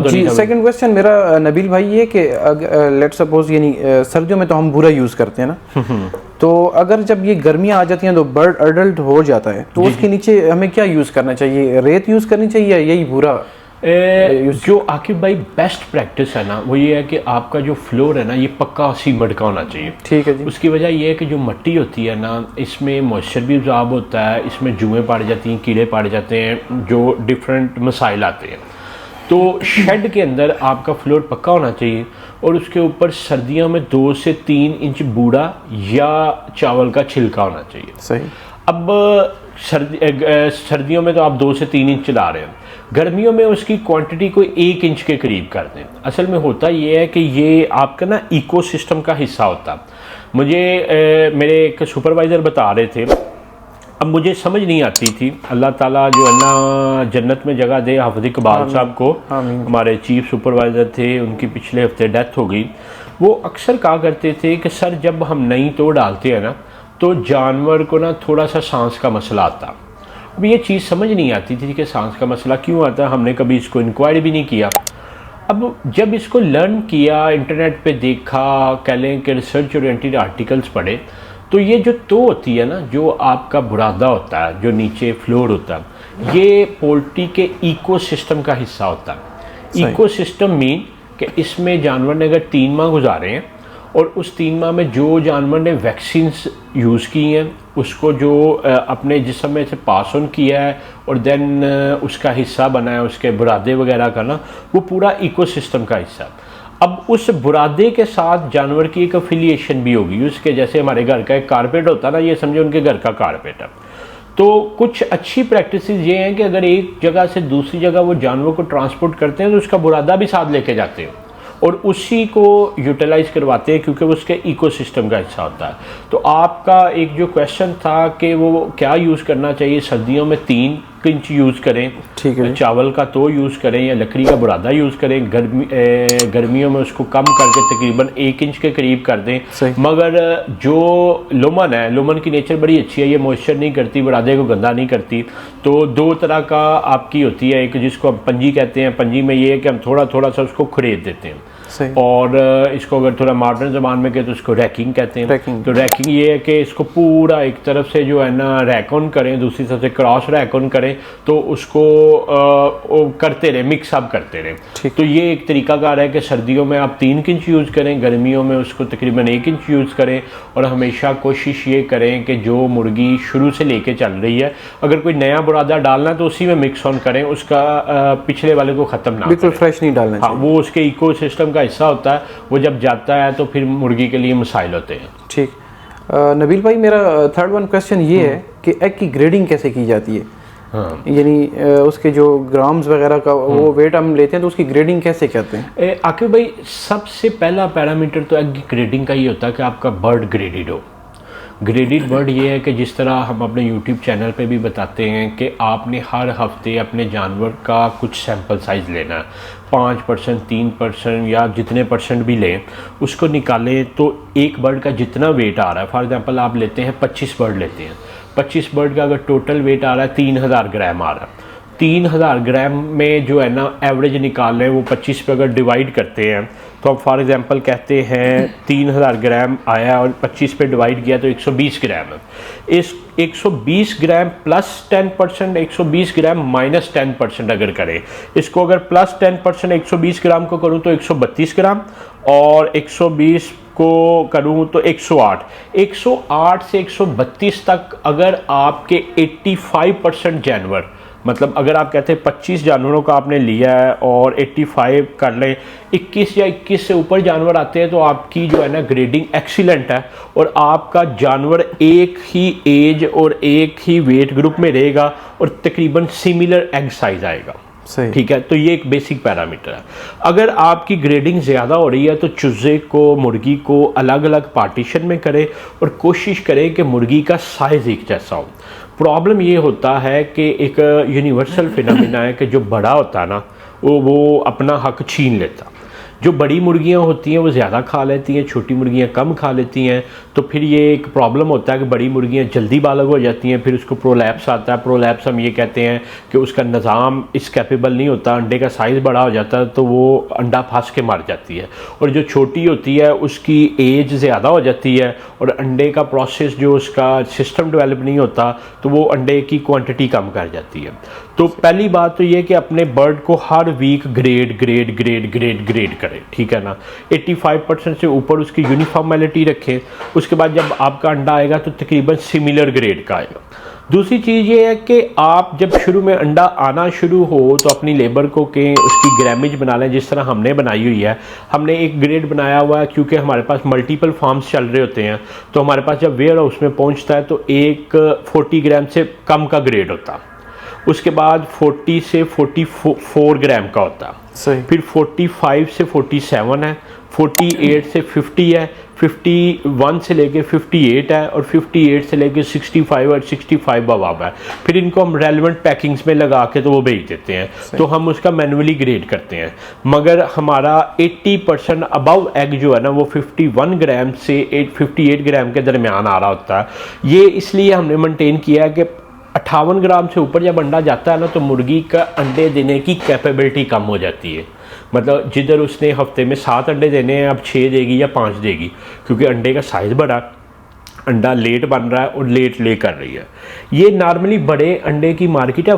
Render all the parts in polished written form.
जी, second question मेरा नबील भाई ये कि लेट सपोज यानी सर्दियों में तो हम बूरा यूज़ करते हैं ना, तो अगर जब ये गर्मियाँ आ जाती हैं तो बर्ड अडल्ट हो जाता है तो उसके नीचे हमें क्या यूज़ करना चाहिए? रेत यूज़ करनी चाहिए या यही बूरा? जो आकिब भाई बेस्ट प्रैक्टिस है ना वो ये है कि आपका जो फ्लोर है ना ये पक्का सीमेंट का होना चाहिए। ठीक है जी। उसकी वजह ये है कि जो मिट्टी होती है ना इसमें मॉइस्चर भी अब्जॉर्ब होता है, इसमें जुएँ पड़ जाती हैं, कीड़े पड़ जाते हैं, जो डिफरेंट मसाइल आते हैं। तो शेड के अंदर आपका फ्लोर पक्का होना चाहिए और उसके ऊपर सर्दियों में 2 से 3 इंच बूढ़ा या चावल का छिलका होना चाहिए। सही। अब सर्दियों में तो आप 2 से 3 इंच चला रहे हैं, गर्मियों में उसकी क्वांटिटी को 1 इंच के करीब कर दें। असल में होता ये है कि ये आपका ना इकोसिस्टम का हिस्सा होता। मुझे मेरे एक सुपरवाइज़र बता रहे थे, अब मुझे समझ नहीं आती थी, अल्लाह ताला जो है ना जन्नत में जगह दे हाफिज़ इकबाल साहब को, हमारे चीफ सुपरवाइज़र थे, उनकी पिछले हफ्ते डेथ हो गई। वो अक्सर कहा करते थे कि सर जब हम नई तोड़ डालते हैं ना तो जानवर को ना थोड़ा सा सांस का मसला आता। अब ये चीज़ समझ नहीं आती थी कि सांस का मसला क्यों आता है, हमने कभी इसको इंक्वायरी भी नहीं किया। अब जब इसको लर्न किया, इंटरनेट पे देखा, कह लें कि रिसर्च ओरिएंटेड आर्टिकल्स पढ़े, तो ये जो तो होती है ना, जो आपका बुरादा होता है, जो नीचे फ्लोर होता है, ये पोल्ट्री के इकोसिस्टम का हिस्सा होता है। इकोसिस्टम मीन कि इसमें जानवर ने अगर 3 माह गुजारे हैं और उस 3 माह में जो जानवर ने वैक्सीन्स यूज़ की हैं, उसको जो अपने जिस्म में से पास ऑन किया है और देन उसका हिस्सा बना है, उसके बुरादे वगैरह का ना, वो पूरा इकोसिस्टम का हिस्सा है। अब उस बुरादे के साथ जानवर की एक अफिलिएशन भी होगी, उसके जैसे हमारे घर का एक कारपेट होता है ना, ये समझो उनके घर का कारपेट है। तो कुछ अच्छी प्रैक्टिसेस ये हैं कि अगर एक जगह से दूसरी जगह वो जानवर को ट्रांसपोर्ट करते हैं तो उसका बुरादा भी साथ लेके जाते हैं और उसी को यूटिलाइज करवाते हैं, क्योंकि वो उसके इकोसिस्टम का हिस्सा होता है। तो आपका एक जो क्वेश्चन था कि वो क्या यूज़ करना चाहिए, सर्दियों में 3 इंच यूज़ करें, ठीक है, चावल का तो यूज़ करें या लकड़ी का बुरादा यूज़ करें, गर्मियों में उसको कम करके तकरीबन 1 इंच के करीब कर दें। मगर जो लोमन है, लोमन की नेचर बड़ी अच्छी है, ये मॉइस्चर नहीं करती, बुरादे को गंदा नहीं करती। तो 2 तरह का आपकी होती है, एक जिसको हम पंजी कहते हैं, पंजी में ये है कि हम थोड़ा थोड़ा सा उसको खुरेद देते हैं, और इसको अगर थोड़ा मॉडर्न ज़बान में कहें तो इसको रैकिंग कहते हैं। तो रैकिंग ये है कि इसको पूरा एक तरफ से जो है ना रैक ऑन करें, दूसरी तरफ से क्रॉस रैक ऑन करें, तो उसको करते रहे, मिक्स अप करते रहे। तो ये एक तरीकाकार है कि सर्दियों में आप 3 इंच यूज़ करें, गर्मियों में उसको तकरीबन 1 इंच यूज़ करें। और हमेशा कोशिश ये करें कि जो मुर्गी शुरू से लेके चल रही है, अगर कोई नया बुरादा डालना है तो उसी में मिक्स ऑन करें, उसका पिछले वाले को ख़त्म ना, बिल्कुल फ्रेश नहीं डालना चाहिए। हाँ, वो उसके इकोसिस्टम का हिस्सा होता है, वो जब जाता है तो फिर मुर्गी के लिए मसाइल होते हैं। ठीक। नबील भाई मेरा थर्ड वन क्वेश्चन ये है कि एग की ग्रेडिंग कैसे की जाती है? हाँ, यानी उसके जो ग्राम्स वगैरह का वो वेट हम लेते हैं तो उसकी ग्रेडिंग कैसे करते हैं? आकिब भाई सबसे पहला पैरामीटर तो एग की ग्रेडिंग का ही होता है कि आपका बर्ड ग्रेडेड हो। ग्रेडेड बर्ड ये है कि जिस तरह हम अपने यूट्यूब चैनल पे भी बताते हैं कि आपने हर हफ्ते अपने जानवर का कुछ सैंपल साइज़ लेना है, 5%, 3% या जितने परसेंट भी लें उसको निकालें। तो एक बर्ड का जितना वेट आ रहा है, फॉर एग्जांपल आप लेते हैं 25 बर्ड लेते हैं, 25 बर्ड का अगर टोटल वेट आ रहा है 3000 ग्राम आ रहा है, 3000 ग्राम में जो है ना एवरेज निकाल रहे हैं, वो 25 पे अगर डिवाइड करते हैं तो अब फॉर एग्जांपल कहते हैं 3000 ग्राम आया और 25 पे डिवाइड किया तो 120 ग्राम है। इस 120 ग्राम प्लस 10%, 120 ग्राम माइनस 10% अगर करें, इसको अगर प्लस 10% 120 ग्राम को करूं तो 132 ग्राम, और 120 को करूं तो 108 से 132 तक अगर आपके 85% जानवर, मतलब अगर आप कहते हैं 25 जानवरों का आपने लिया है और 85 कर लें, 21 या 21 से ऊपर जानवर आते हैं तो आपकी जो है ना ग्रेडिंग एक्सीलेंट है और आपका जानवर एक ही एज और एक ही वेट ग्रुप में रहेगा और तकरीबन सिमिलर एग साइज आएगा। ठीक है, तो ये एक बेसिक पैरामीटर है। अगर आपकी ग्रेडिंग ज़्यादा हो रही है तो चूज़े को, मुर्गी को अलग अलग पार्टीशन में करें और कोशिश करें कि मुर्गी का साइज़ एक जैसा हो। प्रॉब्लम ये होता है कि एक यूनिवर्सल फिनोमेना है कि जो बड़ा होता है ना वो अपना हक छीन लेता। जो बड़ी मुर्गियां होती हैं वो ज़्यादा खा लेती हैं, छोटी मुर्गियां कम खा लेती हैं, तो फिर ये एक प्रॉब्लम होता है कि बड़ी मुर्गियां जल्दी बालग हो जाती हैं, फिर उसको प्रोलैप्स आता है। प्रोलैप्स हम ये कहते हैं कि उसका निज़ाम इस कैपेबल नहीं होता, अंडे का साइज़ बड़ा हो जाता है तो वो अंडा फंस के मर जाती है। और जो छोटी होती है उसकी एज ज़्यादा हो जाती है और अंडे का प्रोसेस जो उसका सिस्टम डेवलप नहीं होता, तो वो अंडे की क्वांटिटी कम कर जाती है। तो पहली बात तो ये कि अपने बर्ड को हर वीक ग्रेड करें, ठीक है ना। 85% से ऊपर उसकी यूनिफॉर्मेलिटी रखें। उसके बाद जब आपका अंडा आएगा तो तकरीबन सिमिलर ग्रेड का आएगा। दूसरी चीज़ ये है कि आप जब शुरू में अंडा आना शुरू हो तो अपनी लेबर को के उसकी ग्रामेज बना लें, जिस तरह हमने बनाई हुई है। हमने एक ग्रेड बनाया हुआ है क्योंकि हमारे पास मल्टीपल फार्म्स चल रहे होते हैं, तो हमारे पास जब वेयर हाउस में पहुंचता है तो एक 40 ग्राम से कम का ग्रेड होता, उसके बाद 40 से 44 ग्राम का होता, सही। फिर 45 से 47 है, 48 से 50 है, 51 से लेके 58 है और 58 से लेके 65 और 65 अब है। फिर इनको हम रेलेवेंट पैकिंग्स में लगा के तो वो भेज देते हैं, तो हम उसका मैनुअली ग्रेड करते हैं। मगर हमारा 80% अबव एग जो है ना वो 51 ग्राम से 58 ग्राम के दरमियान आ रहा होता है। ये इसलिए हमने मेंटेन किया है कि 58 ग्राम से ऊपर जब अंडा जाता है ना तो मुर्गी का अंडे देने की कैपेबिलिटी कम हो जाती है। मतलब जिधर उसने हफ्ते में 7 अंडे देने हैं अब 6 देगी या 5 देगी, क्योंकि अंडे का साइज़ बड़ा, अंडा लेट बन रहा है और लेट ले कर रही है। ये नॉर्मली बड़े अंडे की मार्केट है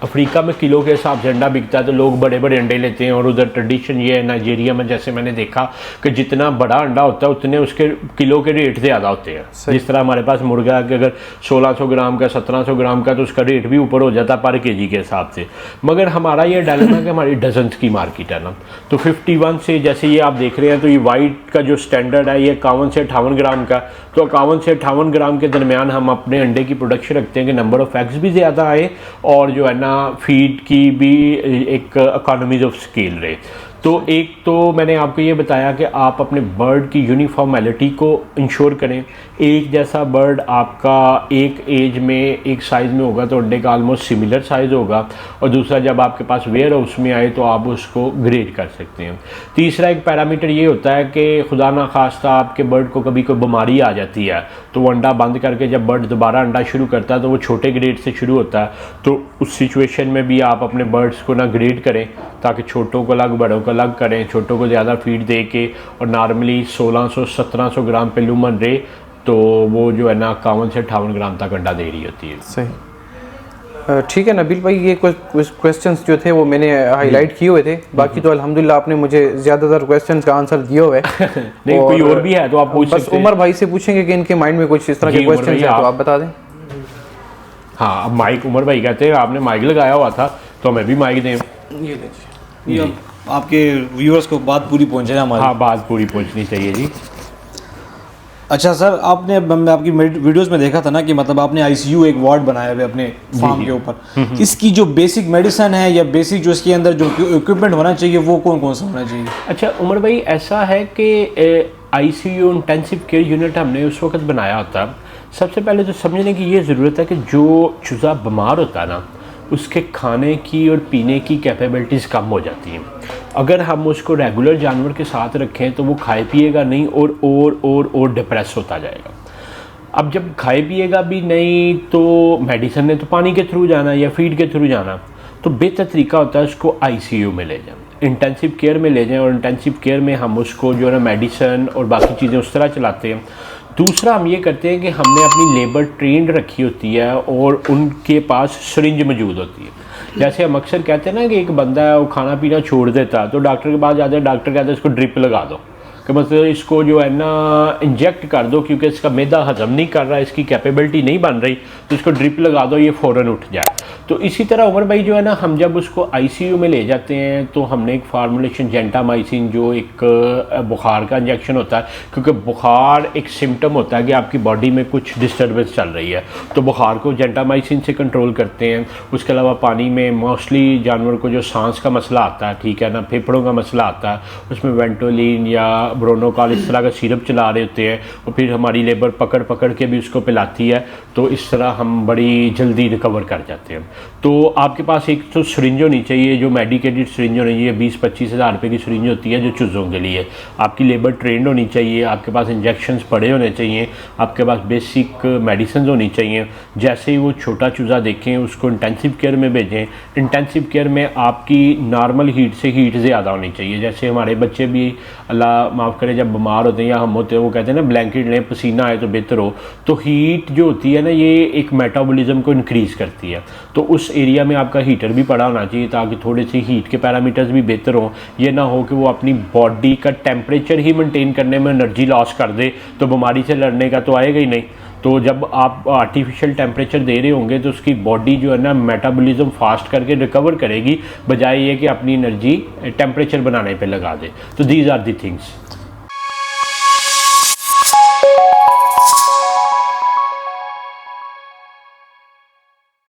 अफ्रीका में किलो के हिसाब से अंडा बिकता है, तो लोग बड़े बड़े अंडे लेते हैं। और उधर ट्रेडिशन ये है नाइजीरिया में, जैसे मैंने देखा कि जितना बड़ा अंडा होता है उतने उसके किलो के रेट ज़्यादा होते हैं। जिस तरह हमारे पास मुर्गा के अगर 1600 ग्राम का 1700 ग्राम का तो उसका रेट भी ऊपर हो जाता है पर केजी के हिसाब से। मगर हमारा ये डायलेमा है कि हमारी डजन्स की मार्केट है ना, तो 51 से जैसे ये आप देख रहे हैं तो ये वाइट का जो स्टैंडर्ड है ये 51 से 58 ग्राम का, तो 51 से 58 ग्राम के दरमियान हम अपने अंडे की प्रोडक्शन रखते हैं कि नंबर ऑफ एग्स भी ज़्यादा आए और जो है ना फीड की भी एक इकोनॉमीज ऑफ स्केल रहे। तो एक तो मैंने आपको ये बताया कि आप अपने बर्ड की यूनिफॉर्मेलिटी को इंश्योर करें। एक जैसा बर्ड आपका एक एज में एक साइज़ में होगा तो अंडे का ऑलमोस्ट सिमिलर साइज़ होगा, और दूसरा जब आपके पास वेयर हाउस में आए तो आप उसको ग्रेड कर सकते हैं। तीसरा एक पैरामीटर ये होता है कि खुदा ना खास्ता आपके बर्ड को कभी कोई बीमारी आ जाती है तो वो अंडा बंद करके जब बर्ड दोबारा अंडा शुरू करता है तो वो छोटे ग्रेड से शुरू होता है, तो उस सिचुएशन में भी आप अपने बर्ड्स को ना ग्रेड करें ताकि छोटों को अलग बड़ों को अलग करें। छोटों को ज़्यादा फीड दे के और नॉर्मली 1600-1700 ग्राम पे लूमन रहे तो वो जो है ना 51 से 58 ग्राम तक अंडा दे रही होती है। सही, ठीक है नबील भाई, ये कुछ क्वेश्चंस जो थे वो मैंने हाईलाइट किए हुए थे, बाकी तो अल्हम्दुलिल्लाह आपने मुझे ज़्यादातर क्वेश्चंस का आंसर दिए हुए नहीं कोई और भी है तो आप पूछ सकते हैं। उमर भाई से पूछेंगे कि इनके माइंड में कुछ इस तरह के क्वेश्चन हैं तो आप बता दें। हाँ, अब माइक उमर भाई कहते हैं आपने माइक लगाया हुआ था तो हमें भी माइक दें। ये देखिए, आपके व्यूअर्स को बात पूरी पहुंचे ना हमारी। हाँ, बात पूरी पहुंचनी चाहिए जी। अच्छा सर, आपने मैं आपकी वीडियोस में देखा था ना कि मतलब आपने आईसीयू एक वार्ड बनाया हुआ अपने फार्म के ऊपर। इसकी जो बेसिक मेडिसिन है या बेसिक जो इसके अंदर जो इक्विपमेंट होना चाहिए वो कौन कौन सा होना चाहिए? अच्छा उमर भाई, ऐसा है कि आईसीयू इंटेंसिव केयर यूनिट हमने उस वक्त बनाया होता, सबसे पहले तो समझने की ये ज़रूरत है कि जो चूज़ा बीमार होता है ना उसके खाने की और पीने की कैपेबिलिटीज़ कम हो जाती हैं। अगर हम उसको रेगुलर जानवर के साथ रखें तो वो खाए पिएगा नहीं और डिप्रेस होता जाएगा। अब जब खाए पिएगा भी नहीं तो मेडिसिन ने तो पानी के थ्रू जाना या फीड के थ्रू जाना, तो बेहतर तरीका होता है उसको आईसीयू में ले जाएं, इंटेंसिव केयर में ले जाएं, और इंटेंसिव केयर में हम उसको जो है ना मेडिसिन और बाकी चीज़ें उस तरह चलाते हैं। दूसरा हम ये करते हैं कि हमने अपनी लेबर ट्रेंड रखी होती है और उनके पास सिरिंज मौजूद होती है। जैसे हम अक्सर कहते हैं ना कि एक बंदा है वो खाना पीना छोड़ देता है तो डॉक्टर के पास जाते हैं, डॉक्टर कहते हैं इसको ड्रिप लगा दो, कि मतलब इसको जो है ना इंजेक्ट कर दो क्योंकि इसका मैदा हजम नहीं कर रहा, इसकी कैपेबिलिटी नहीं बन रही, तो इसको ड्रिप लगा दो ये फ़ौरन उठ जाए। तो इसी तरह उमर भाई जो है ना, हम जब उसको आईसीयू में ले जाते हैं तो हमने एक फार्मूलेशन जेंटामाइसिन जो एक बुखार का इंजेक्शन होता है, क्योंकि बुखार एक सिम्टम होता है कि आपकी बॉडी में कुछ डिस्टर्बेंस चल रही है, तो बुखार को जेंटामाइसिन से कंट्रोल करते हैं। उसके अलावा पानी में मोस्टली जानवर को जो सांस का मसला आता है, ठीक है ना, फेफड़ों का मसला आता है, उसमें वेंटोलिन या ब्रोनोकॉल इस तरह का सिरप चला रहे होते हैं और फिर हमारी लेबर पकड़ पकड़ के भी उसको पिलाती है, तो इस तरह हम बड़ी जल्दी रिकवर कर जाते हैं। तो आपके पास एक तो सिरिंज होनी चाहिए, जो मेडिकेटेड सिरिंज होनी चाहिए, 20-25 हज़ार रुपये की सिरिंज होती है जो चूज़ों के लिए। आपकी लेबर ट्रेंड होनी चाहिए, आपके पास इंजेक्शंस पड़े होने चाहिए, आपके पास बेसिक मेडिसिन होनी चाहिए। जैसे ही वो छोटा चूज़ा देखें उसको इंटेंसिव केयर में भेजें। इंटेंसिव केयर में आपकी नॉर्मल हीट से हीट ज़्यादा होनी चाहिए। जैसे हमारे बच्चे भी, अल्लाह माफ़ करे, जब बीमार होते हैं या हम होते हैं, वो कहते हैं ना ब्लैंकेट लें, पसीना आए तो बेहतर हो। तो हीट जो होती है ना, ये एक मेटाबॉलिज्म को इंक्रीज़ करती है। तो उस एरिया में आपका हीटर भी पड़ा होना चाहिए ताकि थोड़ी सी हीट के पैरामीटर्स भी बेहतर हों। ये ना हो कि वो अपनी बॉडी का टेम्परेचर ही मेंटेन करने में एनर्जी लॉस कर दे, तो बीमारी से लड़ने का तो आएगा ही नहीं। तो जब आप आर्टिफिशियल टेम्परेचर दे रहे होंगे तो उसकी बॉडी जो है ना मेटाबॉलिज्म फास्ट करके रिकवर करेगी, बजाय ये कि अपनी एनर्जी टेम्परेचर बनाने पे लगा दे। तो दीज आर दी थिंग्स।